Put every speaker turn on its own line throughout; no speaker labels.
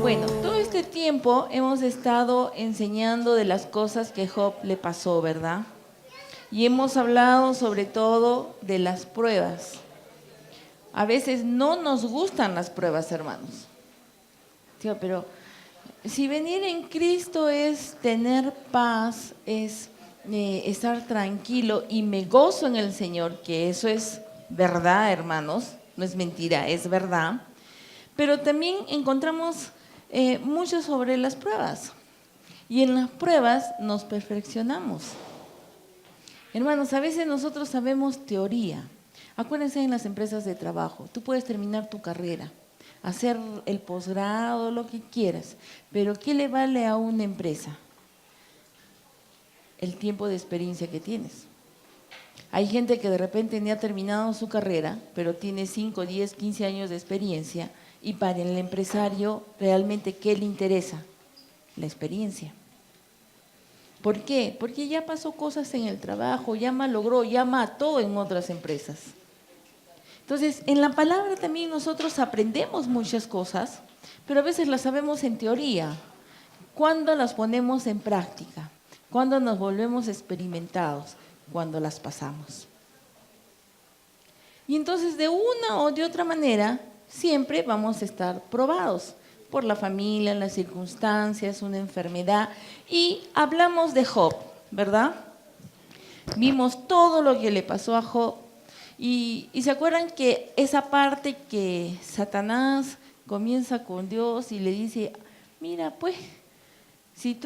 Bueno, todo este tiempo hemos estado enseñando de las cosas que Job le pasó, ¿verdad? Y hemos hablado sobre todo de las pruebas. A veces no nos gustan las pruebas, hermanos. Sí, pero si venir en Cristo es tener paz, es estar tranquilo y me gozo en el Señor, que eso es verdad, hermanos, no es mentira, es verdad. Pero también encontramos mucho sobre las pruebas. Y en las pruebas nos perfeccionamos. Hermanos, a veces nosotros sabemos teoría. Acuérdense en las empresas de trabajo, tú puedes terminar tu carrera, hacer el posgrado, lo que quieras, pero ¿qué le vale a una empresa? El tiempo de experiencia que tienes. Hay gente que de repente ni ha terminado su carrera, pero tiene 5, 10, 15 años de experiencia, y para el empresario realmente ¿qué le interesa? La experiencia. ¿Por qué? Porque ya pasó cosas en el trabajo, ya malogró, ya mató en otras empresas. Entonces, en la palabra también nosotros aprendemos muchas cosas, pero a veces las sabemos en teoría. ¿Cuándo las ponemos en práctica? ¿Cuándo nos volvemos experimentados? Cuando las pasamos. Y entonces, de una o de otra manera, siempre vamos a estar probados por la familia, las circunstancias, una enfermedad. Y hablamos de Job, ¿verdad? Vimos todo lo que le pasó a Job. Y se acuerdan que esa parte que Satanás comienza con Dios y le dice, mira pues, si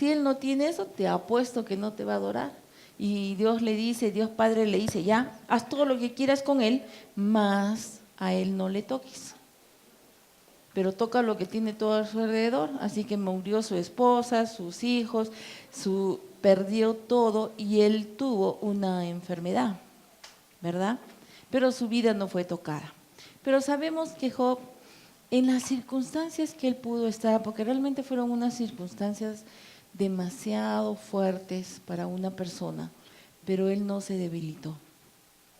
él no tiene eso, te apuesto que no te va a adorar. Y Dios le dice, Dios Padre le dice, ya, haz todo lo que quieras con él, mas a él no le toques. Pero toca lo que tiene todo a su alrededor. Así que murió su esposa, sus hijos, perdió todo y él tuvo una enfermedad, ¿verdad? Pero su vida no fue tocada. Pero sabemos que Job, en las circunstancias que él pudo estar, porque realmente fueron unas circunstancias demasiado fuertes para una persona, pero él no se debilitó.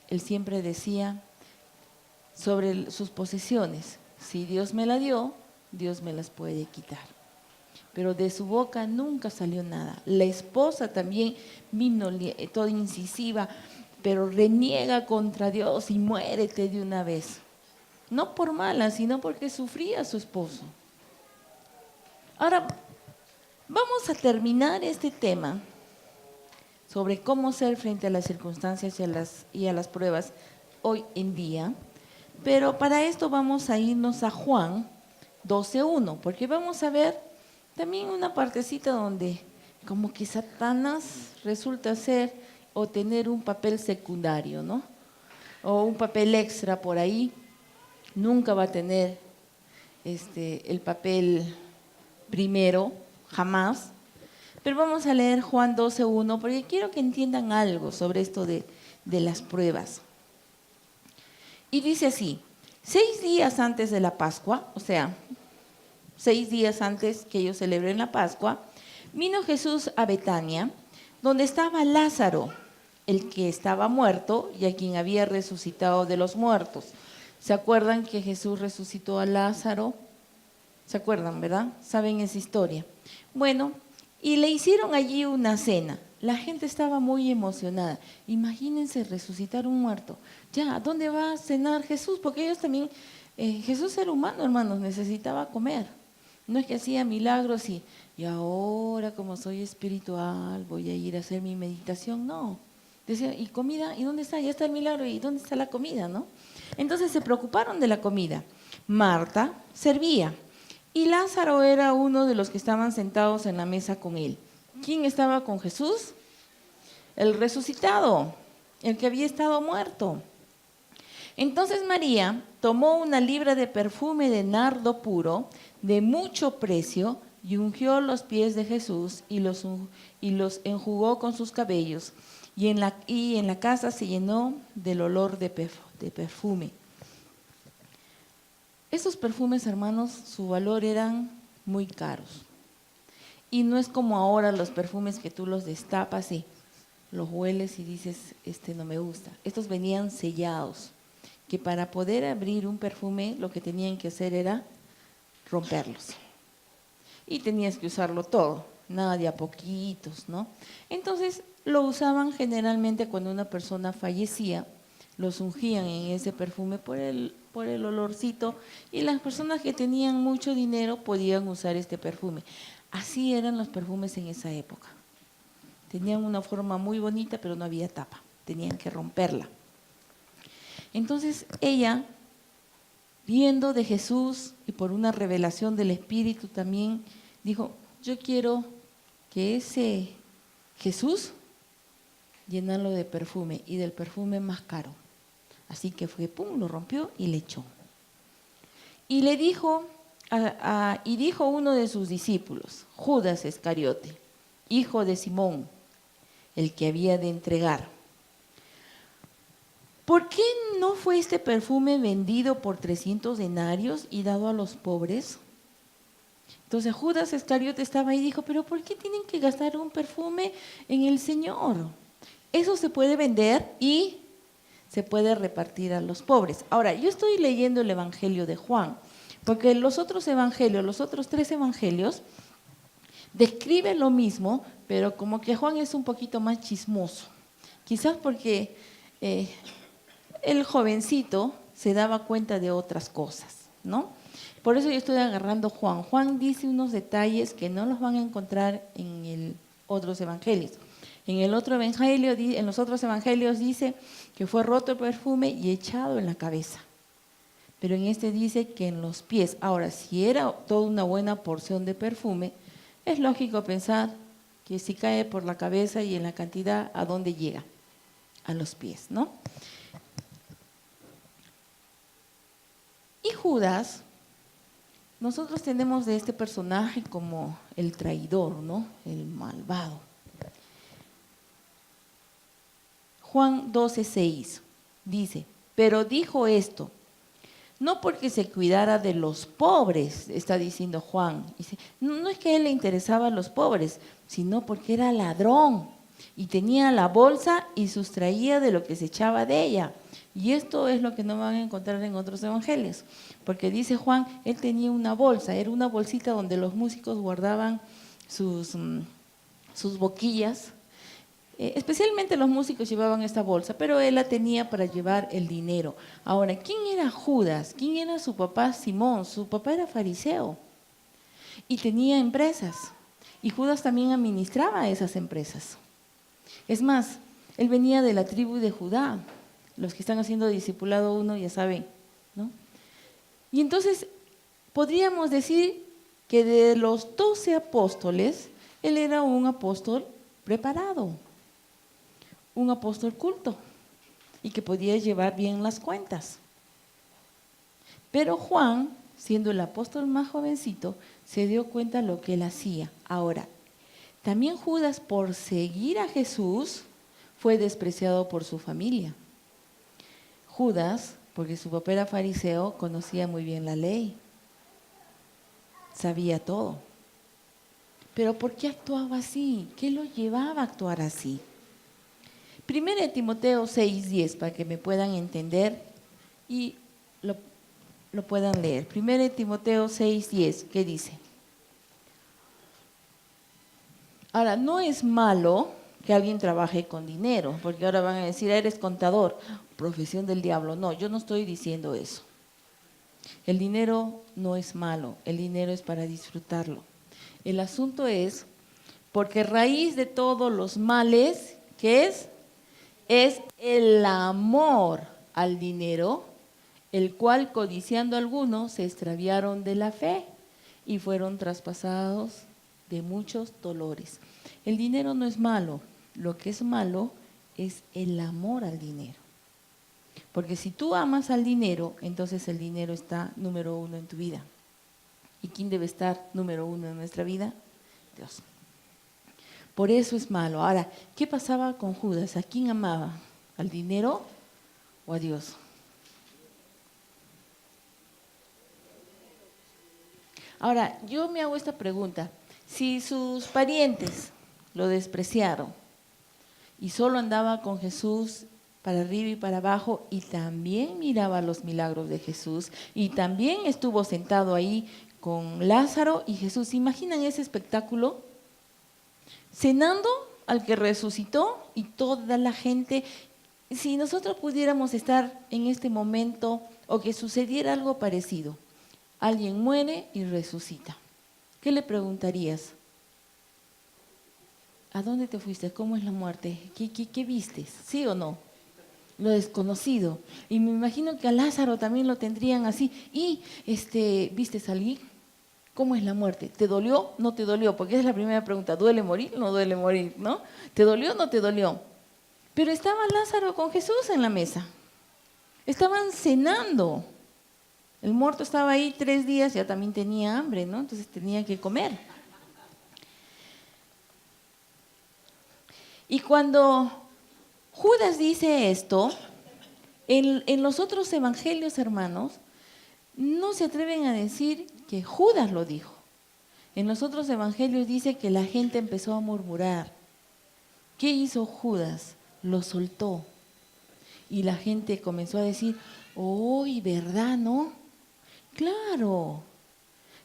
Él siempre decía sobre sus posesiones, si Dios me la dio, Dios me las puede quitar. Pero de su boca nunca salió nada. La esposa también vino toda incisiva, pero reniega contra Dios y muérete de una vez. No por mala, sino porque sufría a su esposo. Ahora, vamos a terminar este tema sobre cómo ser frente a las circunstancias y a las pruebas hoy en día. Pero para esto vamos a irnos a Juan 12:1, porque vamos a ver también una partecita donde como que Satanás resulta ser o tener un papel secundario, ¿no? O un papel extra por ahí. Nunca va a tener el papel primero, jamás. Pero vamos a leer Juan 12:1 porque quiero que entiendan algo sobre esto de las pruebas. Y dice así, 6 días antes de la Pascua, o sea, 6 días antes que ellos celebren la Pascua, vino Jesús a Betania, donde estaba Lázaro, el que estaba muerto y a quien había resucitado de los muertos. ¿Se acuerdan que Jesús resucitó a Lázaro? ¿Se acuerdan, verdad? ¿Saben esa historia? Bueno, y le hicieron allí una cena. La gente estaba muy emocionada. Imagínense resucitar un muerto. Ya, ¿dónde va a cenar Jesús? Porque ellos también, Jesús era humano, hermanos, necesitaba comer. No es que hacía milagros y ahora como soy espiritual voy a ir a hacer mi meditación. No. Decía, ¿y comida? ¿Y dónde está? Ya está el milagro. ¿Y dónde está la comida? ¿No? Entonces se preocuparon de la comida. Marta servía. Y Lázaro era uno de los que estaban sentados en la mesa con él. ¿Quién estaba con Jesús? El resucitado, el que había estado muerto. Entonces María tomó una libra de perfume de nardo puro, de mucho precio, y ungió los pies de Jesús y los enjugó con sus cabellos. Y en la casa se llenó del olor de perfume. Esos perfumes, hermanos, su valor eran muy caros. Y no es como ahora los perfumes que tú los destapas y los hueles y dices, no me gusta. Estos venían sellados, que para poder abrir un perfume lo que tenían que hacer era romperlos. Y tenías que usarlo todo, nada de a poquitos, ¿no? Entonces lo usaban generalmente cuando una persona fallecía, los ungían en ese perfume por el olorcito, y las personas que tenían mucho dinero podían usar este perfume. Así eran los perfumes en esa época. Tenían una forma muy bonita, pero no había tapa, tenían que romperla. Entonces ella, viendo de Jesús y por una revelación del Espíritu también, dijo, yo quiero que ese Jesús llenarlo de perfume, y del perfume más caro. Así que fue, pum, lo rompió y le echó. Y le dijo, dijo uno de sus discípulos, Judas Iscariote, hijo de Simón, el que había de entregar, ¿por qué no fue este perfume vendido por 300 denarios y dado a los pobres? Entonces Judas Iscariote estaba ahí y dijo, pero ¿por qué tienen que gastar un perfume en el Señor? Eso se puede vender y se puede repartir a los pobres. Ahora, yo estoy leyendo el Evangelio de Juan, porque los otros evangelios, los otros 3 evangelios, describen lo mismo, pero como que Juan es un poquito más chismoso. Quizás porque el jovencito se daba cuenta de otras cosas, ¿no? Por eso yo estoy agarrando Juan. Juan dice unos detalles que no los van a encontrar en otros evangelios. En los otros evangelios dice que fue roto el perfume y echado en la cabeza. Pero en este dice que en los pies. Ahora, si era toda una buena porción de perfume, es lógico pensar que si cae por la cabeza y en la cantidad, ¿a dónde llega? A los pies, ¿no? Y Judas, nosotros tenemos de este personaje como el traidor, ¿no? El malvado. Juan 12:6 dice, pero dijo esto, no porque se cuidara de los pobres, está diciendo Juan. Dice, no es que a él le interesaba a los pobres, sino porque era ladrón y tenía la bolsa y sustraía de lo que se echaba de ella. Y esto es lo que no van a encontrar en otros evangelios, porque dice Juan, él tenía una bolsa, era una bolsita donde los músicos guardaban sus boquillas. Especialmente los músicos llevaban esta bolsa, pero él la tenía para llevar el dinero. Ahora, ¿quién era Judas? ¿Quién era su papá Simón? Su papá era fariseo y tenía empresas. Y Judas también administraba esas empresas. Es más, él venía de la tribu de Judá. Los que están haciendo discipulado 1 ya saben, ¿no? Y entonces, podríamos decir que de los 12 apóstoles, él era un apóstol preparado, un apóstol culto y que podía llevar bien las cuentas. Pero Juan, siendo el apóstol más jovencito, se dio cuenta de lo que él hacía. Ahora, también Judas, por seguir a Jesús, fue despreciado por su familia. Judas, porque su papá era fariseo, conocía muy bien la ley, sabía todo. Pero ¿por qué actuaba así? ¿Qué lo llevaba a actuar así? 1 Timoteo 6:10, para que me puedan entender y lo puedan leer. 1 Timoteo 6:10, ¿qué dice? Ahora, no es malo que alguien trabaje con dinero, porque ahora van a decir, eres contador, profesión del diablo. No, yo no estoy diciendo eso. El dinero no es malo, el dinero es para disfrutarlo. El asunto es, porque raíz de todos los males, ¿qué es? Es el amor al dinero, el cual codiciando algunos se extraviaron de la fe y fueron traspasados de muchos dolores. El dinero no es malo, lo que es malo es el amor al dinero. Porque si tú amas al dinero, entonces el dinero está número 1 en tu vida. ¿Y quién debe estar número 1 en nuestra vida? Dios. Por eso es malo. Ahora, ¿qué pasaba con Judas? ¿A quién amaba? ¿Al dinero o a Dios? Ahora, yo me hago esta pregunta. Si sus parientes lo despreciaron y solo andaba con Jesús para arriba y para abajo y también miraba los milagros de Jesús y también estuvo sentado ahí con Lázaro y Jesús. ¿Se imaginan ese espectáculo? Cenando al que resucitó y toda la gente. Si nosotros pudiéramos estar en este momento o que sucediera algo parecido, alguien muere y resucita, ¿qué le preguntarías? ¿A dónde te fuiste? ¿Cómo es la muerte? ¿Qué vistes? ¿Sí o no? Lo desconocido. Y me imagino que a Lázaro también lo tendrían así. ¿Y vistes a alguien? ¿Cómo es la muerte? ¿Te dolió? ¿No te dolió? Porque esa es la primera pregunta. ¿Duele morir? No duele morir, ¿no? ¿Te dolió? ¿No te dolió? Pero estaba Lázaro con Jesús en la mesa. Estaban cenando. El muerto estaba ahí 3 días, ya también tenía hambre, ¿no? Entonces tenía que comer. Y cuando Judas dice esto, en los otros evangelios, hermanos, no se atreven a decir que Judas lo dijo. En los otros evangelios dice que la gente empezó a murmurar. ¿Qué hizo Judas? Lo soltó. Y la gente comenzó a decir, ¡oh, verdad, no! Claro,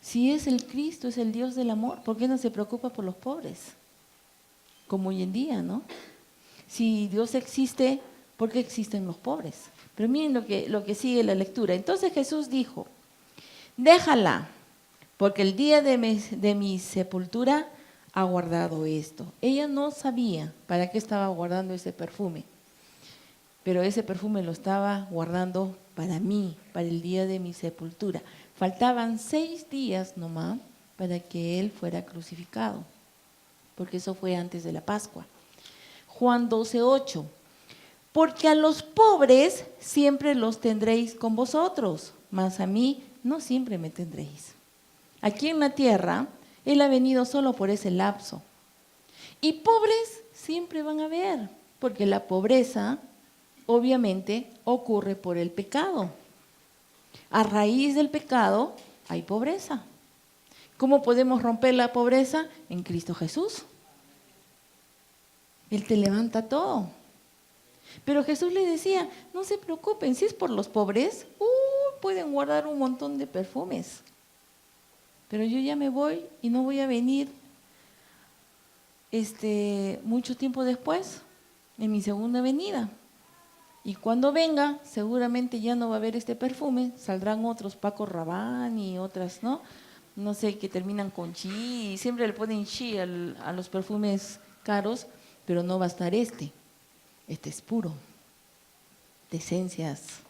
si es el Cristo, es el Dios del amor, ¿por qué no se preocupa por los pobres? Como hoy en día, ¿no? Si Dios existe, ¿por qué existen los pobres? Pero miren lo que sigue la lectura. Entonces Jesús dijo, déjala, porque el día de mi sepultura ha guardado esto. Ella no sabía para qué estaba guardando ese perfume, pero ese perfume lo estaba guardando para mí, para el día de mi sepultura. Faltaban 6 días nomás para que Él fuera crucificado, porque eso fue antes de la Pascua. Juan 12:8, porque a los pobres siempre los tendréis con vosotros, mas a mí no siempre me tendréis. Aquí en la tierra, Él ha venido solo por ese lapso. Y pobres siempre van a haber, porque la pobreza obviamente ocurre por el pecado. A raíz del pecado hay pobreza. ¿Cómo podemos romper la pobreza? En Cristo Jesús. Él te levanta todo. Pero Jesús le decía, no se preocupen, si es por los pobres, pueden guardar un montón de perfumes. Pero yo ya me voy y no voy a venir mucho tiempo después, en mi segunda venida. Y cuando venga, seguramente ya no va a haber este perfume, saldrán otros, Paco Rabanne y otras, ¿no? No sé, que terminan con chi, siempre le ponen chi a los perfumes caros, pero no va a estar este. Este es puro, de esencias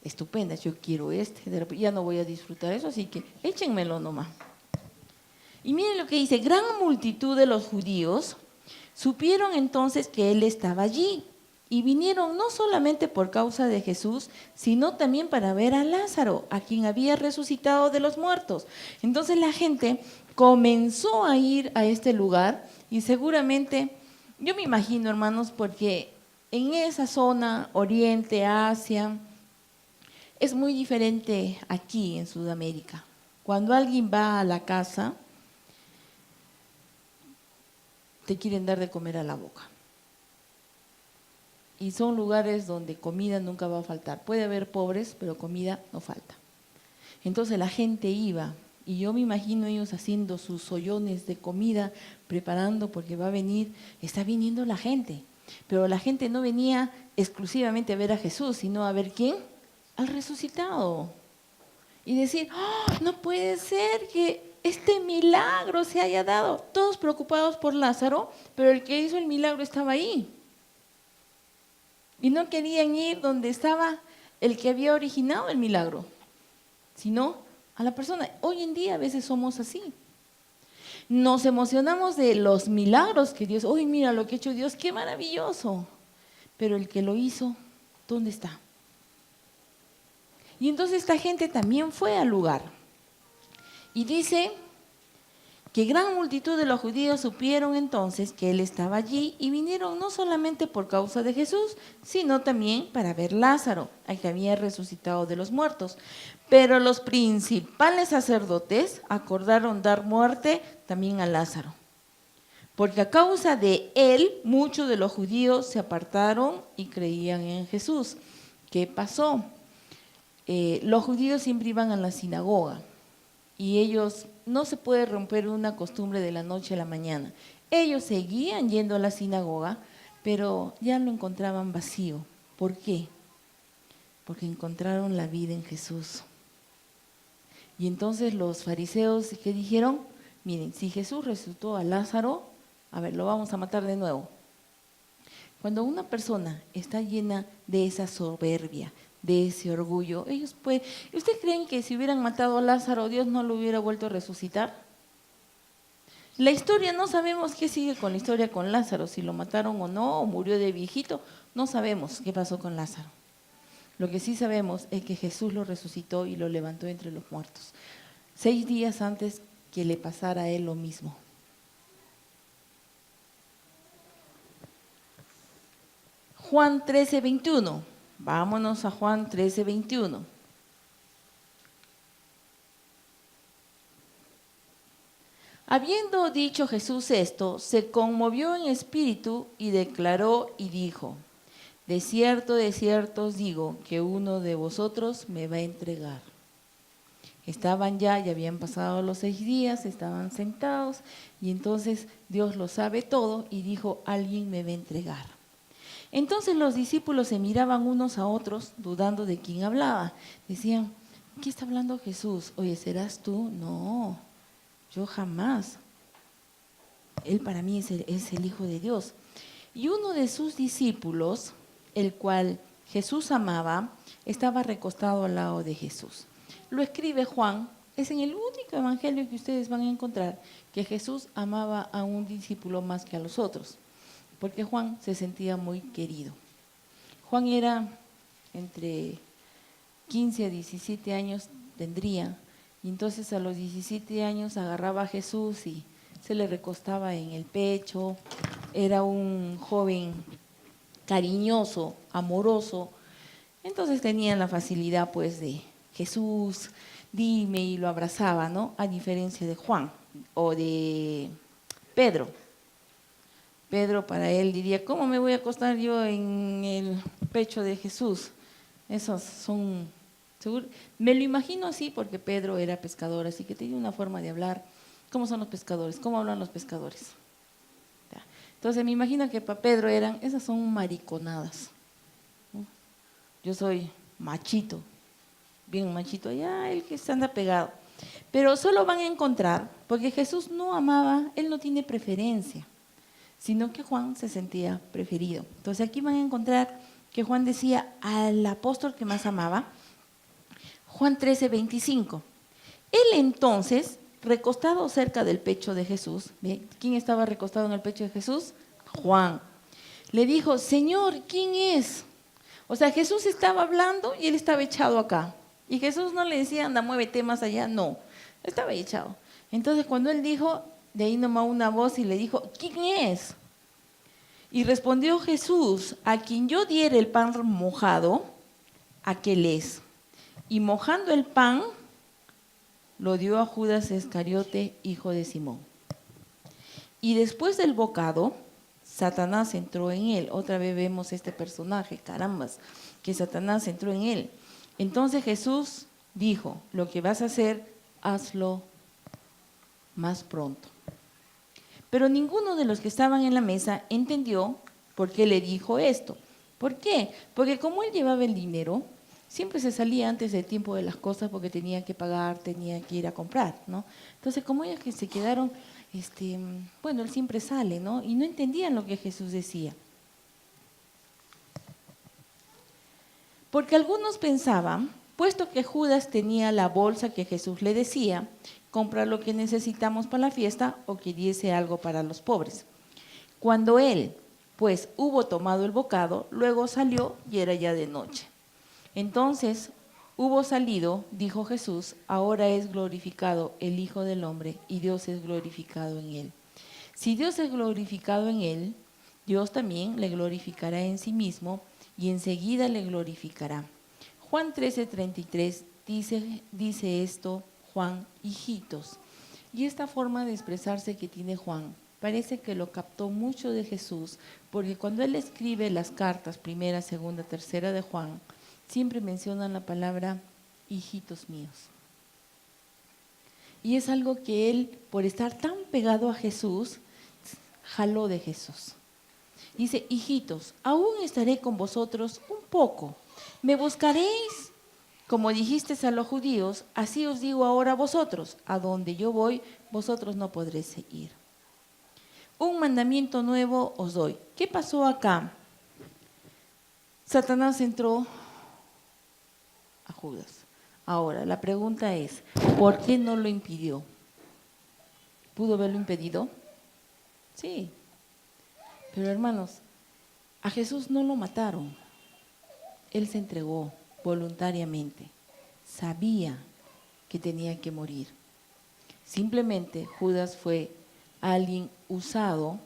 estupendas. Yo quiero ya no voy a disfrutar eso, así que échenmelo nomás. Y miren lo que dice, gran multitud de los judíos supieron entonces que Él estaba allí y vinieron no solamente por causa de Jesús, sino también para ver a Lázaro, a quien había resucitado de los muertos. Entonces la gente comenzó a ir a este lugar y seguramente, yo me imagino, hermanos, porque en esa zona, Oriente, Asia, es muy diferente aquí en Sudamérica. Cuando alguien va a la casa, te quieren dar de comer a la boca. Y son lugares donde comida nunca va a faltar. Puede haber pobres, pero comida no falta. Entonces la gente iba, y yo me imagino ellos haciendo sus ollones de comida, preparando porque está viniendo la gente. Pero la gente no venía exclusivamente a ver a Jesús, sino a ver ¿quién? Al resucitado. Y decir, no puede ser que este milagro se haya dado. Todos preocupados por Lázaro, pero el que hizo el milagro estaba ahí. Y no querían ir donde estaba el que había originado el milagro, sino a la persona. Hoy en día a veces somos así. Nos emocionamos de los milagros que Dios, ¡uy, mira lo que ha hecho Dios, qué maravilloso! Pero el que lo hizo, ¿dónde está? Y entonces esta gente también fue al lugar. Y dice que gran multitud de los judíos supieron entonces que Él estaba allí y vinieron no solamente por causa de Jesús, sino también para ver Lázaro, al que había resucitado de los muertos. Pero los principales sacerdotes acordaron dar muerte también a Lázaro, porque a causa de él muchos de los judíos se apartaron y creían en Jesús. ¿Qué pasó? Los judíos siempre iban a la sinagoga y ellos, no se puede romper una costumbre de la noche a la mañana. Ellos seguían yendo a la sinagoga, pero ya lo encontraban vacío. ¿Por qué? Porque encontraron la vida en Jesús. Y entonces los fariseos, ¿qué dijeron? Miren, si Jesús resucitó a Lázaro, a ver, lo vamos a matar de nuevo. Cuando una persona está llena de esa soberbia, de ese orgullo, ellos pueden… ¿Ustedes creen que si hubieran matado a Lázaro, Dios no lo hubiera vuelto a resucitar? La historia, no sabemos qué sigue con la historia con Lázaro, si lo mataron o no, o murió de viejito, no sabemos qué pasó con Lázaro. Lo que sí sabemos es que Jesús lo resucitó y lo levantó entre los muertos, 6 días antes que le pasara a él lo mismo. Juan 13:21. Vámonos a Juan 13:21. Habiendo dicho Jesús esto, se conmovió en espíritu y declaró y dijo: de cierto os digo que uno de vosotros me va a entregar. Estaban ya habían pasado los 6 días, estaban sentados y entonces Dios lo sabe todo y dijo: alguien me va a entregar. Entonces los discípulos se miraban unos a otros dudando de quién hablaba. Decían: ¿qué está hablando Jesús? Oye, ¿serás tú? No, yo jamás. Él para mí es el Hijo de Dios. Y uno de sus discípulos, el cual Jesús amaba, estaba recostado al lado de Jesús. Lo escribe Juan, es en el único evangelio que ustedes van a encontrar que Jesús amaba a un discípulo más que a los otros, porque Juan se sentía muy querido. Juan era entre 15 a 17 años tendría, y entonces a los 17 años agarraba a Jesús y se le recostaba en el pecho. Era un joven cariñoso, amoroso, entonces tenían la facilidad pues de Jesús, dime, y lo abrazaba, ¿no? A diferencia de Juan o de Pedro. Pedro para él diría: ¿cómo me voy a acostar yo en el pecho de Jesús? Esos son, seguro, me lo imagino así porque Pedro era pescador, así que tenía una forma de hablar. ¿Cómo son los pescadores? ¿Cómo hablan los pescadores? Entonces me imagino que para Pedro esas son mariconadas, ¿no? Yo soy machito, bien machito, allá el que se anda pegado. Pero solo van a encontrar, porque Jesús no amaba, él no tiene preferencia, sino que Juan se sentía preferido. Entonces aquí van a encontrar que Juan decía al apóstol que más amaba, Juan 13:25. Él entonces, recostado cerca del pecho de Jesús, ¿ve? ¿Quién estaba recostado en el pecho de Jesús? Juan. Le dijo: Señor, ¿quién es? O sea, Jesús estaba hablando y él estaba echado acá. Y Jesús no le decía: anda, muévete más allá. No, estaba echado. Entonces cuando él dijo, de ahí nomás una voz y le dijo: ¿quién es? Y respondió Jesús: a quien yo diere el pan mojado, aquel es. Y mojando el pan, lo dio a Judas Iscariote, hijo de Simón. Y después del bocado, Satanás entró en él. Otra vez vemos este personaje, carambas, que Satanás entró en él. Entonces Jesús dijo: lo que vas a hacer, hazlo más pronto. Pero ninguno de los que estaban en la mesa entendió por qué le dijo esto. ¿Por qué? Porque como él llevaba el dinero, siempre se salía antes del tiempo de las cosas porque tenía que pagar, tenía que ir a comprar, ¿no? Entonces, como ellos que se quedaron, bueno, él siempre sale, ¿no? Y no entendían lo que Jesús decía. Porque algunos pensaban, puesto que Judas tenía la bolsa que Jesús le decía, comprar lo que necesitamos para la fiesta o que diese algo para los pobres. Cuando él, pues, hubo tomado el bocado, luego salió y era ya de noche. Entonces, hubo salido, dijo Jesús: ahora es glorificado el Hijo del Hombre y Dios es glorificado en él. Si Dios es glorificado en él, Dios también le glorificará en sí mismo y enseguida le glorificará. Juan 13:33 dice esto Juan: hijitos. Y esta forma de expresarse que tiene Juan parece que lo captó mucho de Jesús, porque cuando él escribe las cartas, primera, segunda, tercera de Juan, siempre mencionan la palabra hijitos míos. Y es algo que él, por estar tan pegado a Jesús, jaló de Jesús. Dice, hijitos, aún estaré con vosotros un poco. Me buscaréis, como dijisteis a los judíos, así os digo ahora a vosotros, a donde yo voy, vosotros no podréis ir. Un mandamiento nuevo os doy. ¿Qué pasó acá? Satanás entró a Judas. Ahora, la pregunta es, ¿por qué no lo impidió? ¿Pudo haberlo impedido? Sí. Pero hermanos, a Jesús no lo mataron. Él se entregó voluntariamente. Sabía que tenía que morir. Simplemente Judas fue alguien usado.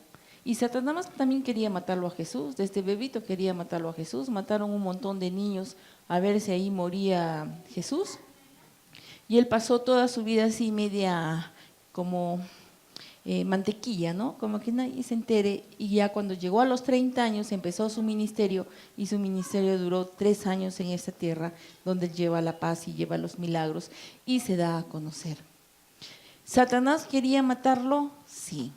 Y Satanás también quería matarlo a Jesús. Desde bebito quería matarlo a Jesús. Mataron un montón de niños a ver si ahí moría Jesús. Y él pasó toda su vida así media como mantequilla, ¿no? Como que nadie se entere. Y ya cuando llegó a los 30 años empezó su ministerio, y su ministerio duró 3 años en esta tierra, donde lleva la paz y lleva los milagros y se da a conocer. ¿Satanás quería matarlo? Sí.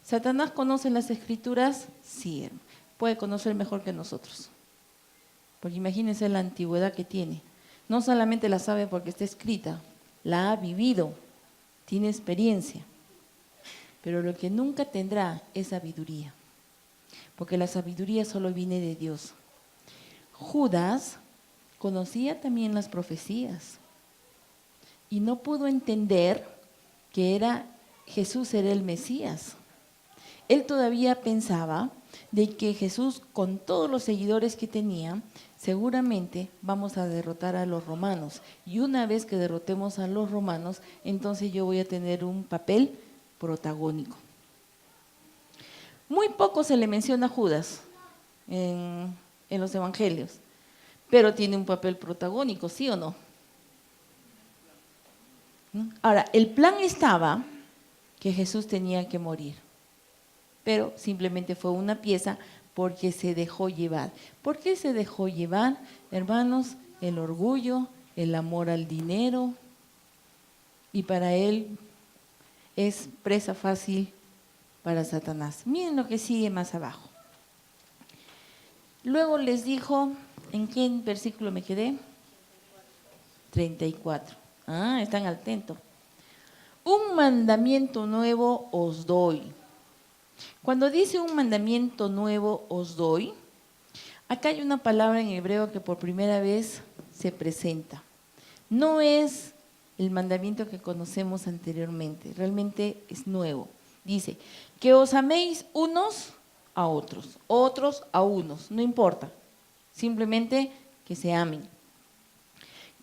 ¿Satanás conoce las escrituras? Sí. Puede conocer mejor que nosotros. Porque imagínense la antigüedad que tiene. No solamente la sabe porque está escrita, la ha vivido, tiene experiencia. Pero lo que nunca tendrá es sabiduría, porque la sabiduría solo viene de Dios. Judas conocía también las profecías y no pudo entender que Jesús era el Mesías. Él todavía pensaba de que Jesús, con todos los seguidores que tenía, seguramente vamos a derrotar a los romanos. Y una vez que derrotemos a los romanos, entonces yo voy a tener un papel protagónico. Muy poco se le menciona a Judas en los evangelios, pero tiene un papel protagónico, ¿sí o no? Ahora, el plan estaba que Jesús tenía que morir, pero simplemente fue una pieza porque se dejó llevar. ¿Por qué se dejó llevar, hermanos? El orgullo, el amor al dinero, y para él es presa fácil para Satanás. Miren lo que sigue más abajo. Luego les dijo, ¿en qué versículo me quedé? 34. Están atentos. Un mandamiento nuevo os doy. Cuando dice un mandamiento nuevo os doy, acá hay una palabra en hebreo que por primera vez se presenta. No es el mandamiento que conocemos anteriormente, realmente es nuevo. Dice, que os améis unos a otros, otros a unos, no importa, simplemente que se amen.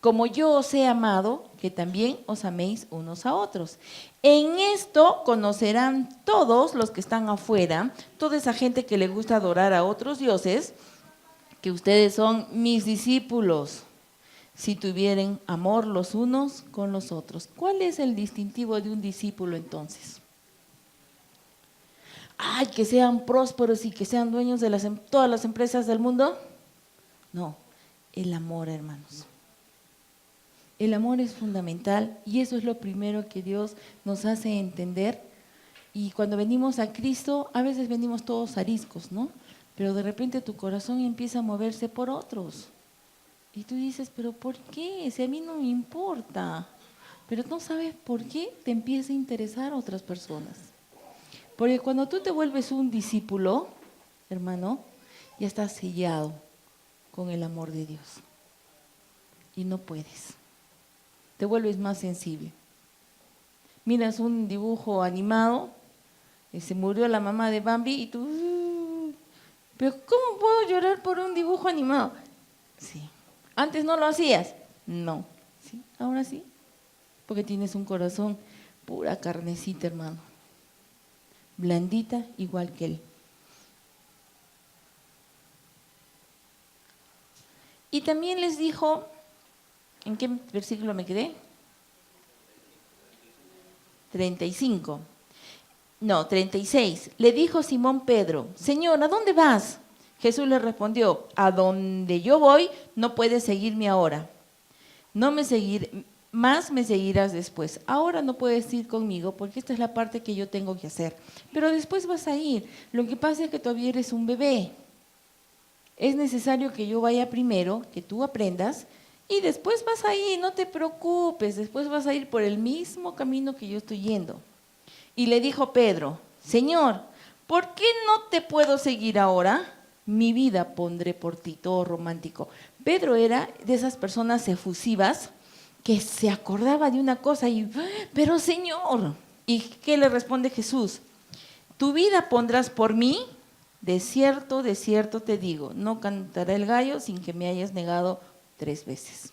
Como yo os he amado, que también os améis unos a otros. En esto conocerán todos los que están afuera, toda esa gente que le gusta adorar a otros dioses, que ustedes son mis discípulos, si tuvieren amor los unos con los otros. ¿Cuál es el distintivo de un discípulo entonces? ¡Ay, que sean prósperos y que sean dueños de todas las empresas del mundo! No, el amor, hermanos. El amor es fundamental y eso es lo primero que Dios nos hace entender. Y cuando venimos a Cristo, a veces venimos todos ariscos, ¿no? Pero de repente tu corazón empieza a moverse por otros. Y tú dices, ¿pero por qué? Si a mí no me importa. Pero no sabes por qué te empieza a interesar a otras personas. Porque cuando tú te vuelves un discípulo, hermano, ya estás sellado con el amor de Dios. Y no puedes. Te vuelves más sensible. Miras un dibujo animado, se murió la mamá de Bambi y tú, ¿pero cómo puedo llorar por un dibujo animado? Sí. ¿Antes no lo hacías? No. ¿Sí? Ahora sí. Porque tienes un corazón pura carnecita, hermano. Blandita igual que él. Y también les dijo, ¿en qué versículo me quedé? 35. No, 36. Le dijo Simón Pedro, Señor, ¿a dónde vas? Jesús le respondió, a donde yo voy no puedes seguirme ahora. más me seguirás después. Ahora no puedes ir conmigo porque esta es la parte que yo tengo que hacer. Pero después vas a ir. Lo que pasa es que todavía eres un bebé. Es necesario que yo vaya primero, que tú aprendas, y después vas a ir, no te preocupes, después vas a ir por el mismo camino que yo estoy yendo. Y le dijo Pedro, Señor, ¿por qué no te puedo seguir ahora? Mi vida pondré por ti, todo romántico. Pedro era de esas personas efusivas que se acordaba de una cosa y, pero Señor, ¿y qué le responde Jesús? ¿Tu vida pondrás por mí? De cierto te digo, no cantará el gallo sin que me hayas negado 3 veces.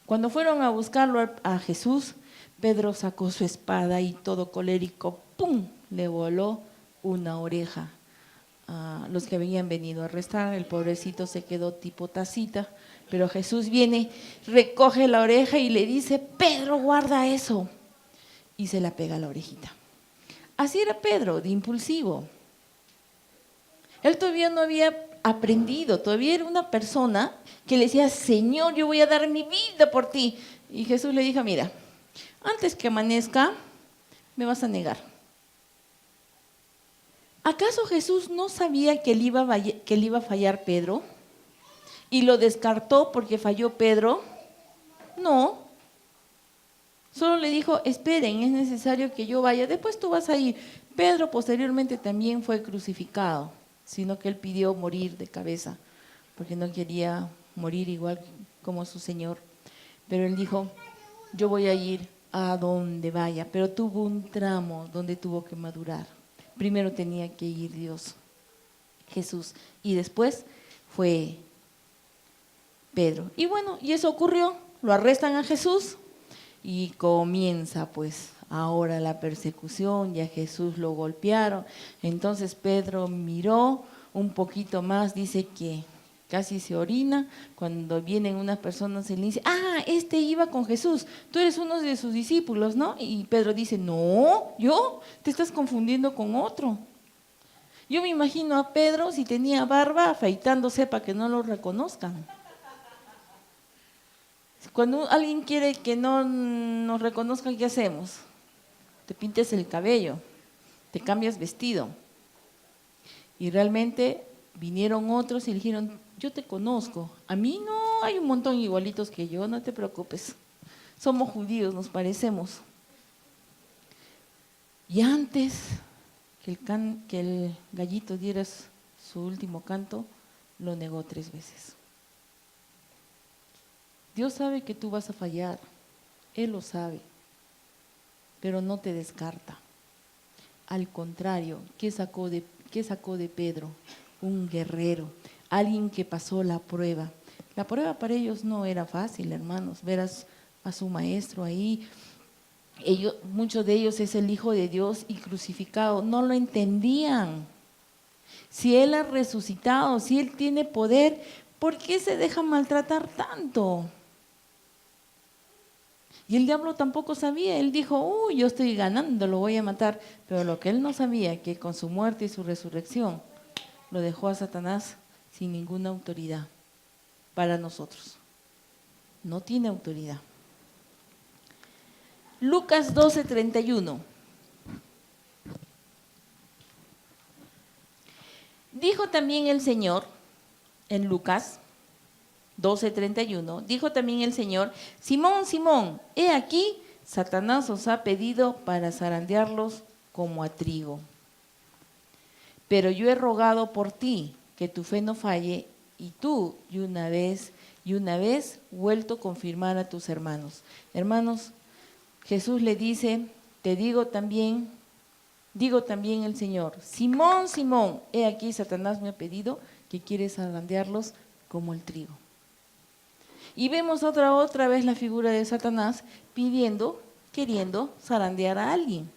Cuando fueron a buscarlo a Jesús, Pedro sacó su espada y todo colérico, ¡pum!, le voló una oreja a los que habían venido a arrestar. El pobrecito se quedó tipo tacita, pero Jesús viene, recoge la oreja y le dice, Pedro, guarda eso. Y se la pega a la orejita. Así era Pedro, de impulsivo. Él todavía no había aprendido, todavía era una persona que le decía, Señor, yo voy a dar mi vida por ti. Y Jesús le dijo, mira, antes que amanezca, me vas a negar. ¿Acaso Jesús no sabía que le iba a fallar Pedro? ¿Y lo descartó porque falló Pedro? No. Solo le dijo, esperen, es necesario que yo vaya, después tú vas a ir. Pedro posteriormente también fue crucificado, sino que él pidió morir de cabeza, porque no quería morir igual como su Señor. Pero él dijo, yo voy a ir a donde vaya, pero tuvo un tramo donde tuvo que madurar. Primero tenía que ir Dios, Jesús, y después fue Pedro. Y bueno, y eso ocurrió, lo arrestan a Jesús y comienza pues ahora la persecución, ya Jesús lo golpearon. Entonces Pedro miró un poquito más, dice que casi se orina. Cuando vienen unas personas y le dicen, este iba con Jesús, tú eres uno de sus discípulos, ¿no? Y Pedro dice, no, yo, te estás confundiendo con otro. Yo me imagino a Pedro, si tenía barba, afeitándose para que no lo reconozcan. Cuando alguien quiere que no nos reconozcan, ¿qué hacemos? Te pintes el cabello, te cambias vestido. Y realmente vinieron otros y le dijeron, yo te conozco, a mí no, hay un montón igualitos que yo, no te preocupes, somos judíos, nos parecemos. Y antes que el gallito diera su último canto, lo negó 3 veces. Dios sabe que tú vas a fallar, Él lo sabe, pero no te descarta. Al contrario, ¿qué sacó de Pedro? Un guerrero, alguien que pasó la prueba. La prueba para ellos no era fácil, hermanos, ver a su maestro ahí. Muchos de ellos es el Hijo de Dios y crucificado, no lo entendían. Si Él ha resucitado, si Él tiene poder, ¿por qué se deja maltratar tanto? Y el diablo tampoco sabía, él dijo, yo estoy ganando, lo voy a matar. Pero lo que él no sabía, que con su muerte y su resurrección, lo dejó a Satanás sin ninguna autoridad para nosotros. No tiene autoridad. Lucas 12:31. Dijo también el Señor, en Lucas 12:31, dijo también el Señor, Simón, Simón, he aquí, Satanás os ha pedido para zarandearlos como a trigo. Pero yo he rogado por ti, que tu fe no falle, y tú, y una vez, vuelto a confirmar a tus hermanos. Hermanos, Jesús le dice, digo también el Señor, Simón, Simón, he aquí, Satanás me ha pedido que quiere zarandearlos como el trigo. Y vemos otra vez la figura de Satanás queriendo zarandear a alguien.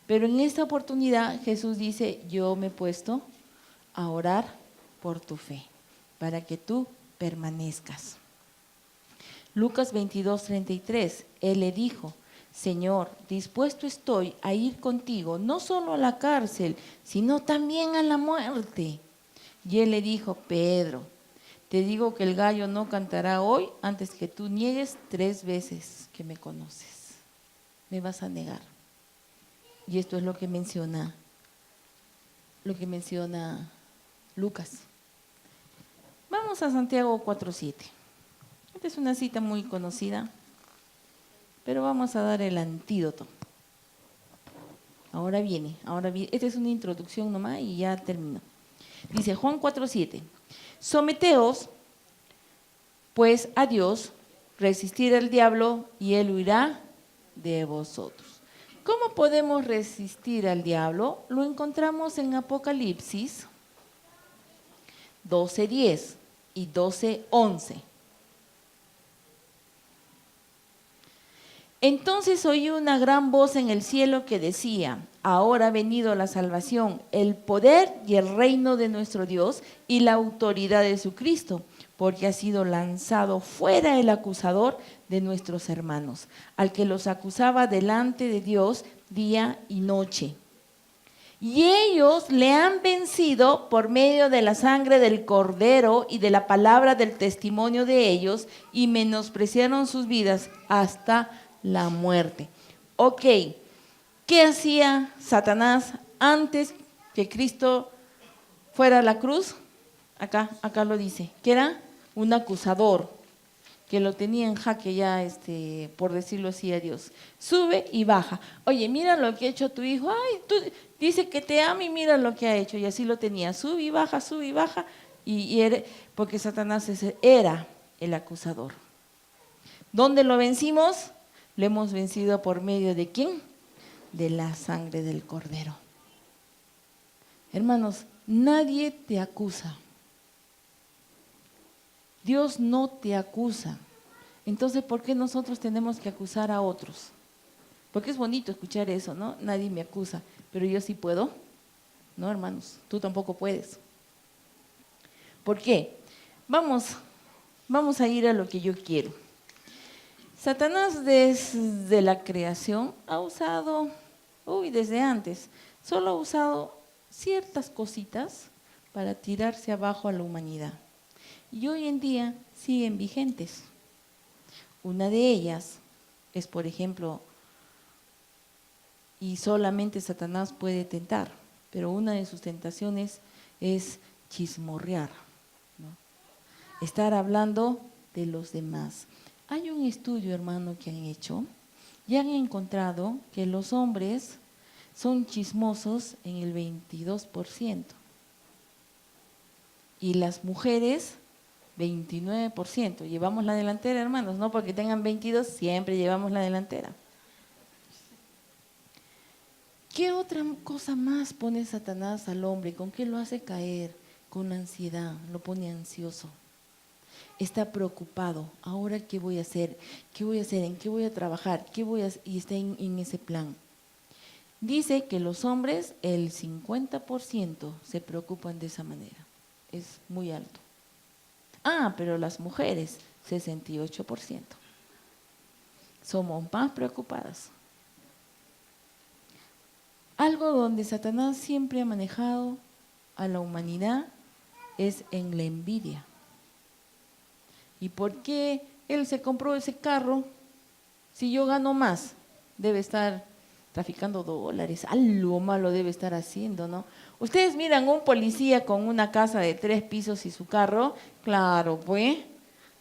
Pero en esta oportunidad Jesús dice, yo me he puesto a orar por tu fe, para que tú permanezcas. Lucas 22:33, Él le dijo, Señor, dispuesto estoy a ir contigo, no solo a la cárcel, sino también a la muerte. Y Él le dijo, Pedro, te digo que el gallo no cantará hoy antes que tú niegues 3 veces que me conoces. Me vas a negar. Y esto es lo que menciona Lucas. Vamos a Santiago 4:7. Esta es una cita muy conocida, pero vamos a dar el antídoto. Ahora viene. Esta es una introducción nomás y ya termino. Dice Juan 4:7. Someteos, pues, a Dios, resistir al diablo y él huirá de vosotros. ¿Cómo podemos resistir al diablo? Lo encontramos en Apocalipsis 12:10 y 12:11. Entonces oí una gran voz en el cielo que decía: ahora ha venido la salvación, el poder y el reino de nuestro Dios y la autoridad de su Cristo, porque ha sido lanzado fuera el acusador de nuestros hermanos, al que los acusaba delante de Dios día y noche. Y ellos le han vencido por medio de la sangre del Cordero y de la palabra del testimonio de ellos, y menospreciaron sus vidas hasta la muerte. Ok, ¿qué hacía Satanás antes que Cristo fuera a la cruz? Acá lo dice, que era un acusador, que lo tenía en jaque ya, por decirlo así, a Dios. Sube y baja. Oye, mira lo que ha hecho tu hijo. Ay, tú dice que te ama y mira lo que ha hecho. Y así lo tenía. Sube y baja, sube y baja. Porque Satanás era el acusador. ¿Dónde lo vencimos? Lo hemos vencido por medio de ¿quién? De la sangre del Cordero. Hermanos, nadie te acusa. Dios no te acusa. Entonces, ¿por qué nosotros tenemos que acusar a otros? Porque es bonito escuchar eso, ¿no? Nadie me acusa, pero yo sí puedo. No, hermanos, tú tampoco puedes. ¿Por qué? Vamos a ir a lo que yo quiero. Satanás desde la creación ha usado, desde antes, solo ha usado ciertas cositas para tirarse abajo a la humanidad. Y hoy en día siguen vigentes. Una de ellas es, por ejemplo, y solamente Satanás puede tentar, pero una de sus tentaciones es chismorrear, ¿no? Estar hablando de los demás. Hay un estudio, hermano, que han hecho y han encontrado que los hombres son chismosos en el 22% y las mujeres 29%. Llevamos la delantera, hermanos, no porque tengan 22, siempre llevamos la delantera. ¿Qué otra cosa más pone Satanás al hombre? ¿Con qué lo hace caer? Con ansiedad, lo pone ansioso. Está preocupado. ¿Ahora qué voy a hacer? ¿Qué voy a hacer? ¿En qué voy a trabajar? Y está en ese plan. Dice que los hombres, el 50% se preocupan de esa manera. Es muy alto. Pero las mujeres, 68%. Somos más preocupadas. Algo donde Satanás siempre ha manejado a la humanidad es en la envidia. ¿Y por qué él se compró ese carro? Si yo gano más, debe estar traficando dólares, algo malo debe estar haciendo, ¿no? Ustedes miran un policía con una casa de 3 pisos y su carro, claro, pues,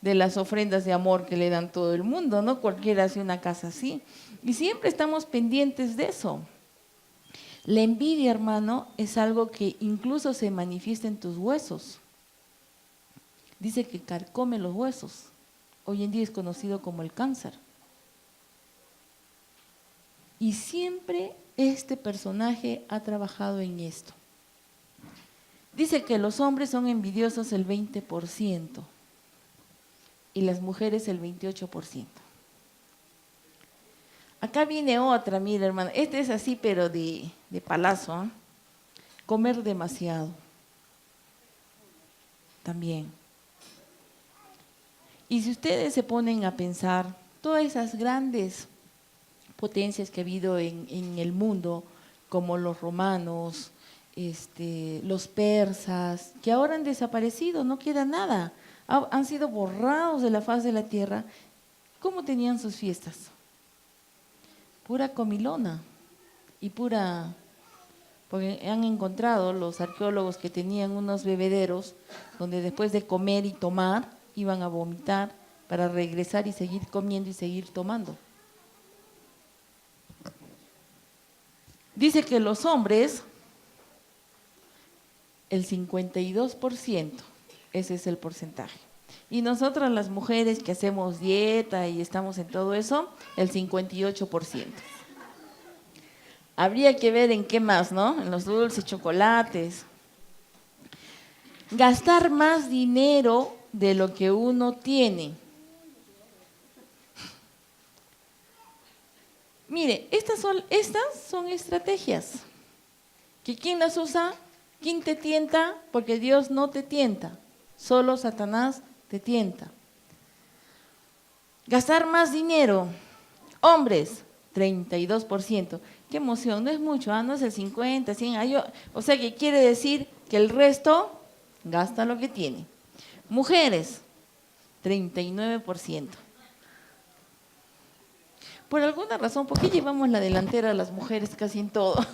de las ofrendas de amor que le dan todo el mundo, ¿no? Cualquiera hace una casa así. Y siempre estamos pendientes de eso. La envidia, hermano, es algo que incluso se manifiesta en tus huesos. Dice que carcome los huesos. Hoy en día es conocido como el cáncer. Y siempre este personaje ha trabajado en esto. Dice que los hombres son envidiosos el 20% y las mujeres el 28%. Acá viene otra, mira, hermano. Este es así, pero de palazo, ¿eh? Comer demasiado. También. Y si ustedes se ponen a pensar, todas esas grandes potencias que ha habido en el mundo, como los romanos, los persas, que ahora han desaparecido, no queda nada. Han sido borrados de la faz de la tierra. ¿Cómo tenían sus fiestas? Pura comilona y pura, porque han encontrado los arqueólogos que tenían unos bebederos donde después de comer y tomar iban a vomitar para regresar y seguir comiendo y seguir tomando. Dice que los hombres, el 52%, ese es el porcentaje. Y nosotras las mujeres que hacemos dieta y estamos en todo eso, el 58%. Habría que ver en qué más, ¿no? En los dulces, chocolates. Gastar más dinero de lo que uno tiene. Mire, estas son estrategias. ¿Que quién las usa? ¿Quién te tienta? Porque Dios no te tienta, solo Satanás te tienta. Gastar más dinero. Hombres, 32%. Qué emoción, no es mucho, no es el 50, 100. O sea que quiere decir que el resto gasta lo que tiene. Mujeres, 39%. Por alguna razón, ¿por qué llevamos la delantera a las mujeres casi en todo?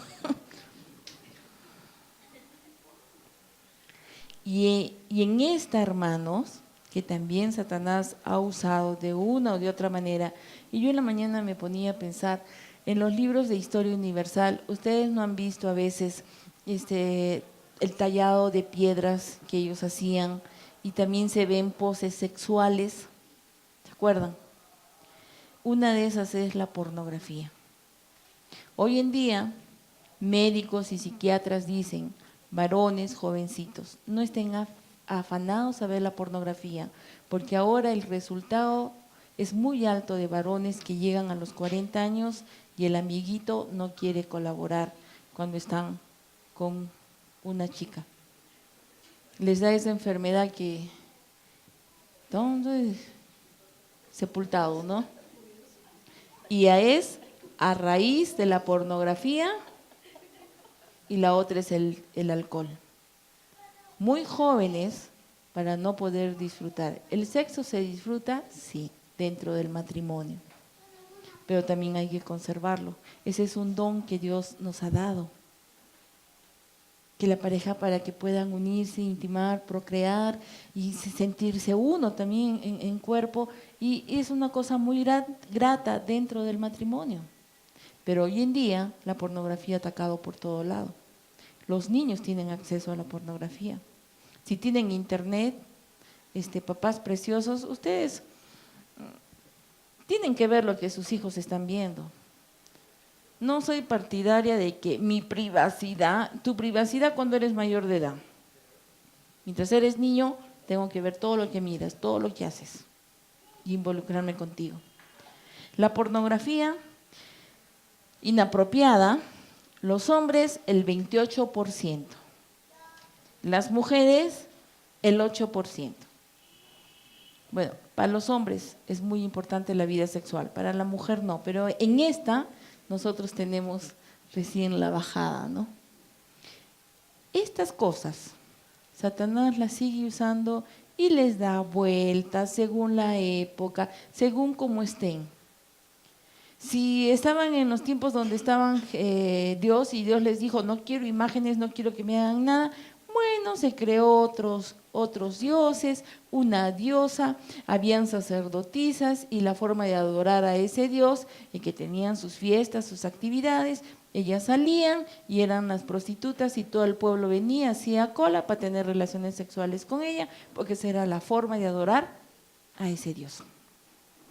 Y en esta, hermanos, que también Satanás ha usado de una o de otra manera, y yo en la mañana me ponía a pensar, en los libros de historia universal, ustedes no han visto a veces el tallado de piedras que ellos hacían, y también se ven poses sexuales, ¿se acuerdan? Una de esas es la pornografía. Hoy en día, médicos y psiquiatras dicen, varones, jovencitos, no estén afanados a ver la pornografía, porque ahora el resultado es muy alto de varones que llegan a los 40 años y el amiguito no quiere colaborar cuando están con una chica. Les da esa enfermedad que, ¿dónde? Sepultado, ¿no? Y es a raíz de la pornografía y la otra es el alcohol. Muy jóvenes para no poder disfrutar. ¿El sexo se disfruta? Sí, dentro del matrimonio. Pero también hay que conservarlo. Ese es un don que Dios nos ha dado. Que la pareja para que puedan unirse, intimar, procrear y sentirse uno también en cuerpo. Y es una cosa muy grata dentro del matrimonio. Pero hoy en día la pornografía ha atacado por todo lado. Los niños tienen acceso a la pornografía. Si tienen internet, papás preciosos, ustedes tienen que ver lo que sus hijos están viendo. No soy partidaria de que tu privacidad cuando eres mayor de edad. Mientras eres niño, tengo que ver todo lo que miras, todo lo que haces y involucrarme contigo. La pornografía inapropiada, los hombres el 28%, las mujeres el 8%. Bueno, para los hombres es muy importante la vida sexual, para la mujer no, pero en esta nosotros tenemos recién la bajada, ¿no? Estas cosas, Satanás las sigue usando y les da vueltas según la época, según cómo estén. Si estaban en los tiempos donde estaban Dios y Dios les dijo, no quiero imágenes, no quiero que me hagan nada, bueno, se creó otros dioses, una diosa, habían sacerdotisas y la forma de adorar a ese dios, y que tenían sus fiestas, sus actividades, ellas salían y eran las prostitutas y todo el pueblo venía, hacía cola para tener relaciones sexuales con ella, porque esa era la forma de adorar a ese dios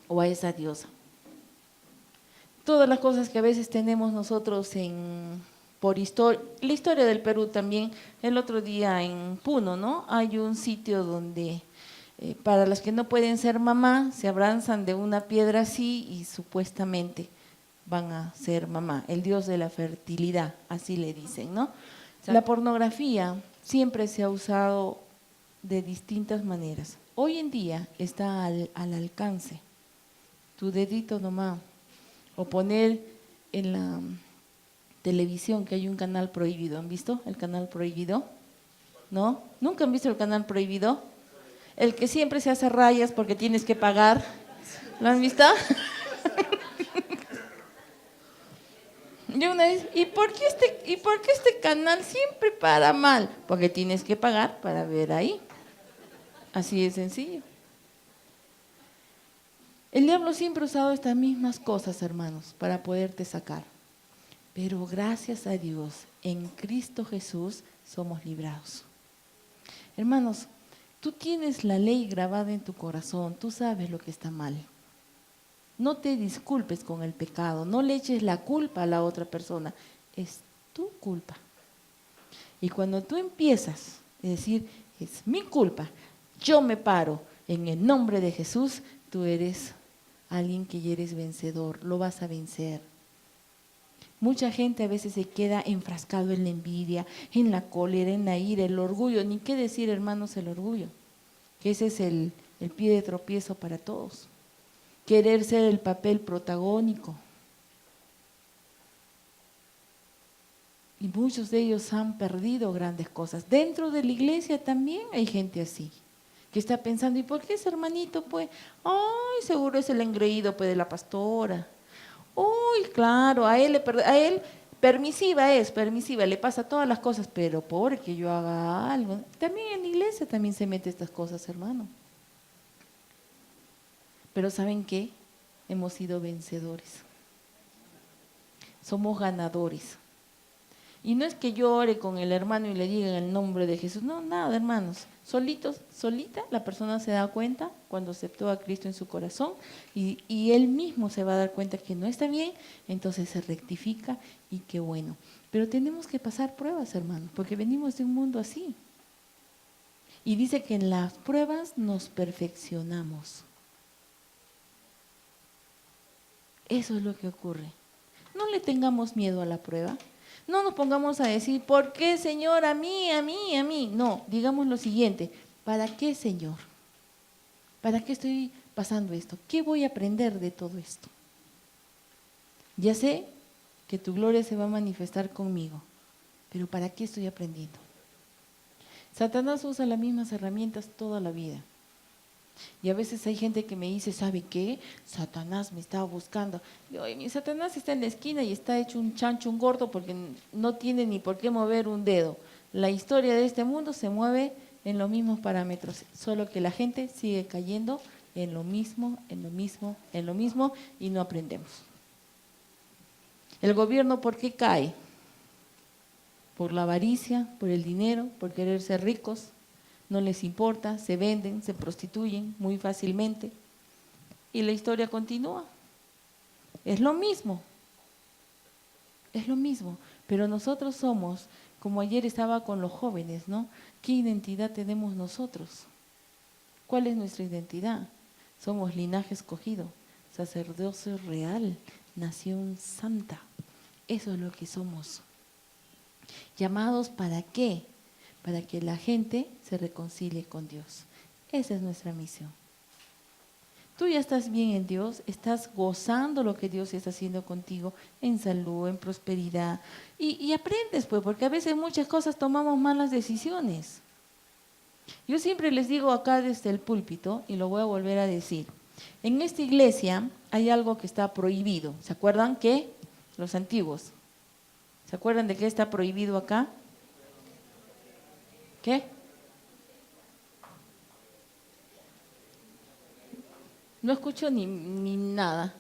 o a esa diosa. Todas las cosas que a veces tenemos nosotros por la historia del Perú también, el otro día en Puno, ¿no? Hay un sitio donde para las que no pueden ser mamá, se abrazan de una piedra así y supuestamente van a ser mamá, el dios de la fertilidad, así le dicen, ¿no? La pornografía siempre se ha usado de distintas maneras. Hoy en día está al alcance, tu dedito nomás, o poner en la televisión que hay un canal prohibido. ¿Han visto el canal prohibido? ¿No? ¿Nunca han visto el canal prohibido? el que siempre se hace rayas porque tienes que pagar. ¿Lo han visto? Yo una vez, ¿y por qué este canal siempre para mal? Porque tienes que pagar para ver ahí. Así de sencillo. El diablo siempre ha usado estas mismas cosas, hermanos, para poderte sacar. Pero gracias a Dios, en Cristo Jesús somos librados. Hermanos, tú tienes la ley grabada en tu corazón, tú sabes lo que está mal. No te disculpes con el pecado, no le eches la culpa a la otra persona, es tu culpa. Y cuando tú empiezas a decir, es mi culpa, yo me paro en el nombre de Jesús, tú eres alguien que ya eres vencedor, lo vas a vencer. Mucha gente a veces se queda enfrascado en la envidia, en la cólera, en la ira, el orgullo, ni qué decir, hermanos, el orgullo, que ese es el pie de tropiezo para todos. Querer ser el papel protagónico. Y muchos de ellos han perdido grandes cosas. Dentro de la iglesia también hay gente así, que está pensando, ¿y por qué ese hermanito pues? Ay, seguro es el engreído pues de la pastora. Uy, claro, a él permisiva, le pasa todas las cosas, pero porque yo haga algo. También en la iglesia también se mete estas cosas, hermano. Pero ¿saben qué? Hemos sido vencedores. Somos ganadores. Y no es que yo ore con el hermano y le diga en el nombre de Jesús. No, nada, hermanos. Solita, la persona se da cuenta cuando aceptó a Cristo en su corazón y él mismo se va a dar cuenta que no está bien, entonces se rectifica y qué bueno. Pero tenemos que pasar pruebas, hermanos, porque venimos de un mundo así. Y dice que en las pruebas nos perfeccionamos. Eso es lo que ocurre. No le tengamos miedo a la prueba. No nos pongamos a decir, ¿por qué, Señor? A mí. No, digamos lo siguiente, ¿para qué, Señor? ¿Para qué estoy pasando esto? ¿Qué voy a aprender de todo esto? Ya sé que tu gloria se va a manifestar conmigo, pero ¿para qué estoy aprendiendo? Satanás usa las mismas herramientas toda la vida. Y a veces hay gente que me dice, ¿sabe qué? Satanás me estaba buscando. Y mi Satanás está en la esquina y está hecho un chancho, un gordo, porque no tiene ni por qué mover un dedo. La historia de este mundo se mueve en los mismos parámetros, solo que la gente sigue cayendo en lo mismo y no aprendemos. El gobierno, ¿por qué cae? Por la avaricia, por el dinero, por querer ser ricos. No les importa, se venden, se prostituyen muy fácilmente y la historia continúa. Es lo mismo, pero nosotros somos, como ayer estaba con los jóvenes, ¿no? ¿Qué identidad tenemos nosotros? ¿Cuál es nuestra identidad? Somos linaje escogido, sacerdocio real, nación santa. Eso es lo que somos. ¿Llamados para qué? Para que la gente se reconcilie con Dios. Esa es nuestra misión. Tú ya estás bien en Dios, estás gozando lo que Dios está haciendo contigo en salud, en prosperidad. Y aprendes, pues, porque a veces muchas cosas tomamos malas decisiones. Yo siempre les digo acá desde el púlpito, y lo voy a volver a decir, en esta iglesia hay algo que está prohibido. ¿Se acuerdan qué? Los antiguos. ¿Se acuerdan de qué está prohibido acá? ¿Qué? No escucho ni nada.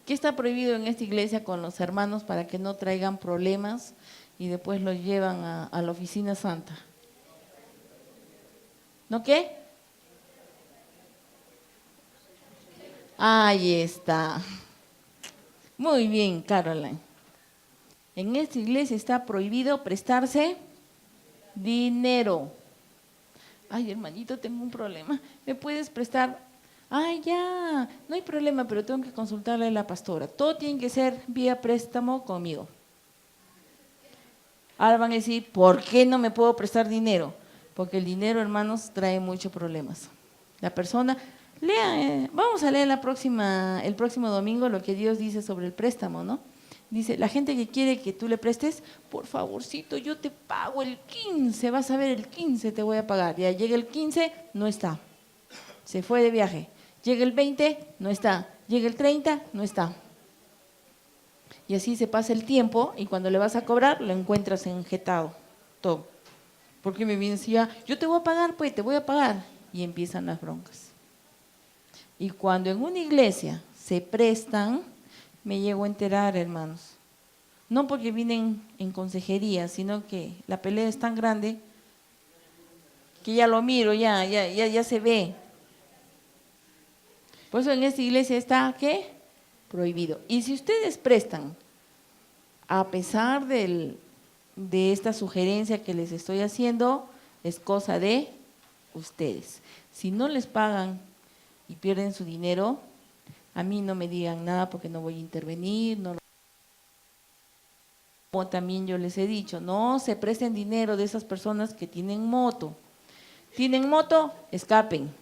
¿Qué está prohibido en esta iglesia con los hermanos para que no traigan problemas y después los llevan a la oficina santa? ¿No qué? Ahí está. Muy bien, Caroline. En esta iglesia está prohibido prestarse dinero. Ay, hermanito, tengo un problema. ¿Me puedes prestar? Ay, ya, no hay problema, pero tengo que consultarle a la pastora. Todo tiene que ser vía préstamo conmigo. Ahora van a decir, ¿por qué no me puedo prestar dinero? Porque el dinero, hermanos, trae muchos problemas. La persona, vamos a leer el próximo domingo lo que Dios dice sobre el préstamo, ¿no? Dice, la gente que quiere que tú le prestes, por favorcito, yo te pago el 15, vas a ver, el 15 te voy a pagar. Ya llega el 15, no está. se fue de viaje. Llega el 20, no está. Llega el 30, no está. Y así se pasa el tiempo y cuando le vas a cobrar lo encuentras enjetado todo. Porque me viene así, yo te voy a pagar, pues te voy a pagar. Y empiezan las broncas. Y cuando en una iglesia se prestan, me llego a enterar, hermanos. No porque vienen en consejería, sino que la pelea es tan grande que ya lo miro, ya se ve. Por eso en esta iglesia está, ¿qué? Prohibido. Y si ustedes prestan, a pesar de esta sugerencia que les estoy haciendo, es cosa de ustedes. Si no les pagan y pierden su dinero, a mí no me digan nada porque no voy a intervenir. No. Como también yo les he dicho, no se presten dinero de esas personas que tienen moto. ¿Tienen moto? Escapen.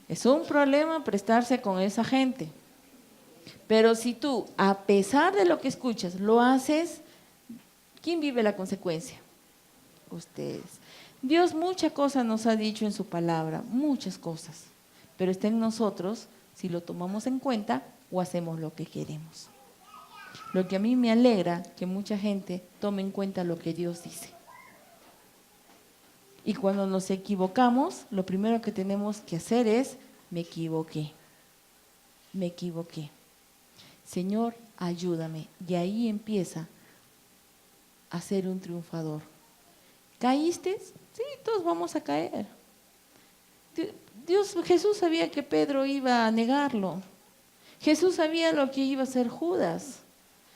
Es un problema prestarse con esa gente. Pero si tú, a pesar de lo que escuchas, lo haces, ¿quién vive la consecuencia? Ustedes. Dios muchas cosas nos ha dicho en su palabra, muchas cosas, pero está en nosotros si lo tomamos en cuenta o hacemos lo que queremos. Lo que a mí me alegra que mucha gente tome en cuenta lo que Dios dice. Y cuando nos equivocamos, lo primero que tenemos que hacer es, me equivoqué. Señor, ayúdame. Y ahí empieza a ser un triunfador. ¿Caíste? Sí, todos vamos a caer. Jesús sabía que Pedro iba a negarlo. Jesús sabía lo que iba a hacer Judas.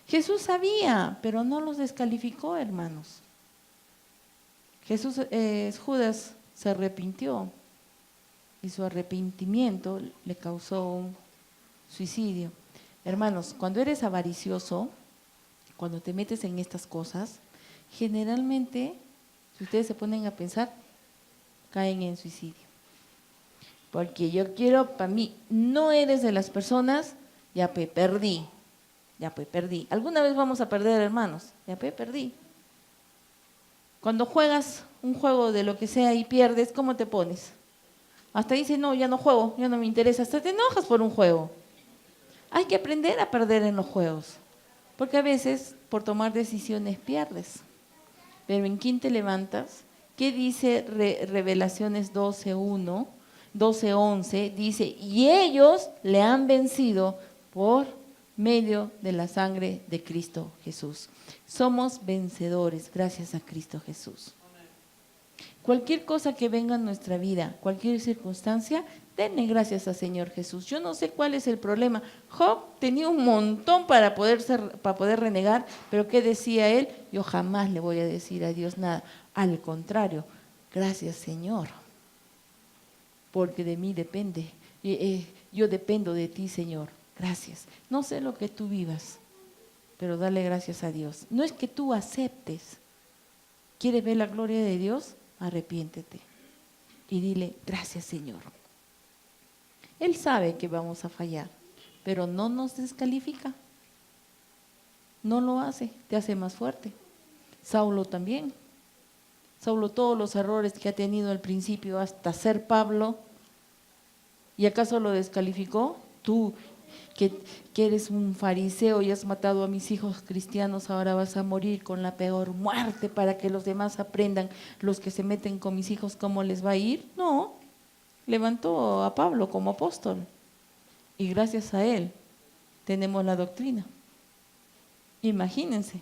Jesús sabía, pero no los descalificó, hermanos. Judas se arrepintió y su arrepentimiento le causó un suicidio. Hermanos, cuando eres avaricioso, cuando te metes en estas cosas, generalmente, si ustedes se ponen a pensar, caen en suicidio. Porque yo quiero, para mí, no eres de las personas, ya pues perdí. Alguna vez vamos a perder, hermanos, ya pues perdí. Cuando juegas un juego de lo que sea y pierdes, ¿cómo te pones? Hasta dices, no, ya no juego, ya no me interesa, hasta te enojas por un juego. Hay que aprender a perder en los juegos, porque a veces por tomar decisiones pierdes. Pero ¿en quién te levantas? ¿Qué dice Revelaciones 12:1, 12:11? Dice, y ellos le han vencido por medio de la sangre de Cristo Jesús. Somos vencedores gracias a Cristo Jesús. Cualquier cosa que venga en nuestra vida, cualquier circunstancia, denle gracias al Señor Jesús. Yo no sé cuál es el problema. Job tenía un montón para poder renegar, pero ¿qué decía él? Yo jamás le voy a decir a Dios nada. Al contrario, gracias Señor, porque de mí depende. Yo dependo de ti, Señor. Gracias. No sé lo que tú vivas, pero dale gracias a Dios. No es que tú aceptes. ¿Quieres ver la gloria de Dios? Arrepiéntete y dile, gracias Señor. Él sabe que vamos a fallar, pero no nos descalifica. No lo hace, te hace más fuerte. Saulo también. Saulo todos los errores que ha tenido al principio hasta ser Pablo, ¿y acaso lo descalificó? Tú que eres un fariseo y has matado a mis hijos cristianos, ahora vas a morir con la peor muerte para que los demás aprendan, los que se meten con mis hijos, cómo les va a ir. No, levantó a Pablo como apóstol y gracias a él tenemos la doctrina. Imagínense,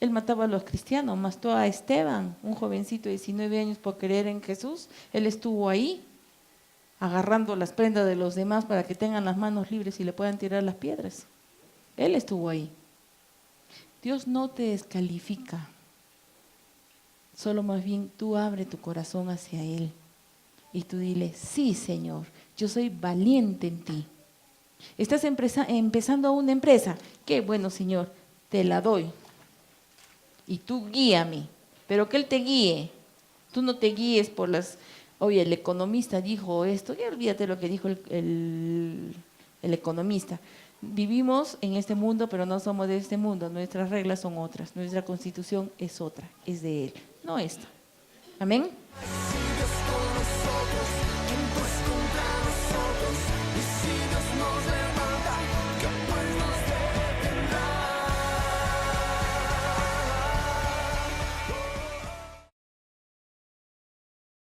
él mataba a los cristianos, mató a Esteban, un jovencito de 19 años por creer en Jesús. Él estuvo ahí agarrando las prendas de los demás para que tengan las manos libres y le puedan tirar las piedras. Él estuvo ahí. Dios no te descalifica, solo más bien tú abre tu corazón hacia Él y tú dile, sí Señor, yo soy valiente en ti. Estás empezando una empresa, qué bueno Señor, te la doy y tú guíame, pero que Él te guíe, tú no te guíes por las... Oye, el economista dijo esto, ya olvídate lo que dijo el economista. Vivimos en este mundo, pero no somos de este mundo. Nuestras reglas son otras, nuestra constitución es otra, es de Él, no esta. Amén.